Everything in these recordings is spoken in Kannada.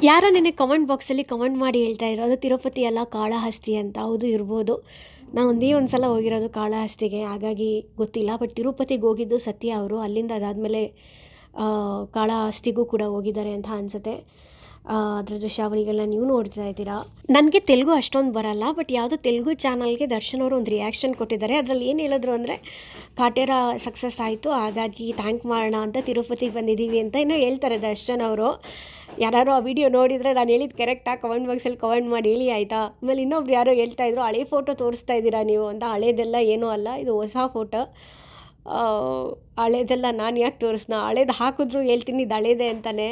ಯಾರೋ ನೆನ್ನೆ ಕಮೆಂಟ್ ಬಾಕ್ಸಲ್ಲಿ ಕಮೆಂಟ್ ಮಾಡಿ ಹೇಳ್ತಾ ಇದ್ರು ಅದು ತಿರುಪತಿ ಅಲ್ಲ ಕಾಳಹಸ್ತಿ ಅಂತ. ಹೌದು ಇರ್ಬೋದು. ನಾನು ಒಂದೇ ಒಂದು ಸಲ ಹೋಗಿರೋದು ಕಾಳಹಸ್ತಿಗೆ, ಹಾಗಾಗಿ ಗೊತ್ತಿಲ್ಲ. ಬಟ್ ತಿರುಪತಿಗೆ ಹೋಗಿದ್ದು ಸತ್ಯ ಅವರು. ಅಲ್ಲಿಂದ ಅದಾದಮೇಲೆ ಕಾಳಹಸ್ತಿಗೂ ಕೂಡ ಹೋಗಿದ್ದಾರೆ ಅಂತ ಅನಿಸುತ್ತೆ. ಅದರ ದೃಶ್ಯಾವಳಿಗಳನ್ನ ನೀವು ನೋಡ್ತಾ ಇದ್ದೀರಾ. ನನಗೆ ತೆಲುಗು ಅಷ್ಟೊಂದು ಬರಲ್ಲ, ಬಟ್ ಯಾವುದೋ ತೆಲುಗು ಚಾನಲ್ಗೆ ದರ್ಶನ್ ಅವರು ಒಂದು ರಿಯಾಕ್ಷನ್ ಕೊಟ್ಟಿದ್ದಾರೆ. ಅದರಲ್ಲಿ ಏನು ಹೇಳಿದ್ರು ಅಂದರೆ, ಕಾಟೇರ ಸಕ್ಸಸ್ ಆಯಿತು, ಹಾಗಾಗಿ ಥ್ಯಾಂಕ್ ಮಾಡೋಣ ಅಂತ ತಿರುಪತಿಗೆ ಬಂದಿದ್ದೀವಿ ಅಂತ ಏನೋ ಹೇಳ್ತಾರೆ ದರ್ಶನ್ ಅವರು. ಯಾರು ಆ ವಿಡಿಯೋ ನೋಡಿದರೆ ನಾನು ಹೇಳಿದ್ದು ಕರೆಕ್ಟಾಗಿ ಕಮೆಂಟ್ ಬಾಕ್ಸಲ್ಲಿ ಕಮೆಂಟ್ ಮಾಡಿ ಹೇಳಿ ಆಯಿತಾ. ಆಮೇಲೆ ಇನ್ನೊಬ್ರು ಯಾರೋ ಹೇಳ್ತಾಯಿದ್ರು, ಹಳೆ ಫೋಟೋ ತೋರಿಸ್ತಾ ಇದ್ದೀರಾ ನೀವು ಅಂತ. ಹಳೇದೆಲ್ಲ ಏನೂ ಅಲ್ಲ, ಇದು ಹೊಸ ಫೋಟೋ. ಹಳೇದೆಲ್ಲ ನಾನು ಯಾಕೆ ತೋರಿಸ್ನಾ, ಹಳೇದು ಹಾಕಿದ್ರು ಹೇಳ್ತೀನಿ ಇದು ಹಳೇದೆ ಅಂತಲೇ.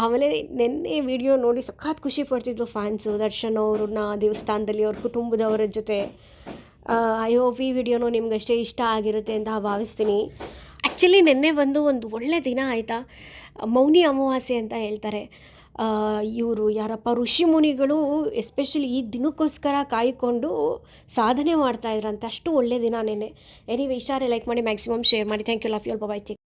ಆಮೇಲೆ ನಿನ್ನೆ ವಿಡಿಯೋ ನೋಡಿ ಸಖತ್ ಖುಷಿ ಪಡ್ತಿದ್ರು ಫ್ಯಾನ್ಸು ದರ್ಶನ್ ಅವ್ರನ್ನ ದೇವಸ್ಥಾನದಲ್ಲಿ ಅವ್ರ ಕುಟುಂಬದವರ ಜೊತೆ. ಐ ಹೋಪ್ ಈ ವಿಡಿಯೋನು ನಿಮ್ಗಷ್ಟೇ ಇಷ್ಟ ಆಗಿರುತ್ತೆ ಅಂತ ಭಾವಿಸ್ತೀನಿ. ಆ್ಯಕ್ಚುಲಿ ನಿನ್ನೆ ಒಂದು ಒಳ್ಳೆ ದಿನ ಆಯಿತಾ. ಮೌನಿ ಅಮಾವಾಸ್ಯೆ ಅಂತ ಹೇಳ್ತಾರೆ. ಇವರು ಯಾರಪ್ಪ ಋಷಿ ಮುನಿಗಳು ಎಸ್ಪೆಷಲಿ ಈ ದಿನಕ್ಕೋಸ್ಕರ ಕಾಯ್ಕೊಂಡು ಸಾಧನೆ ಮಾಡ್ತಾಯಿದ್ರಂತೆ. ಅಷ್ಟು ಒಳ್ಳೆ ದಿನ ನೆನ್ನೆ. ಎನಿವೇ ಇಷ್ಟ ಆದರೆ ಲೈಕ್ ಮಾಡಿ, ಮ್ಯಾಕ್ಸಿಮಮ್ ಶೇರ್ ಮಾಡಿ. Thank you, love you all, bye.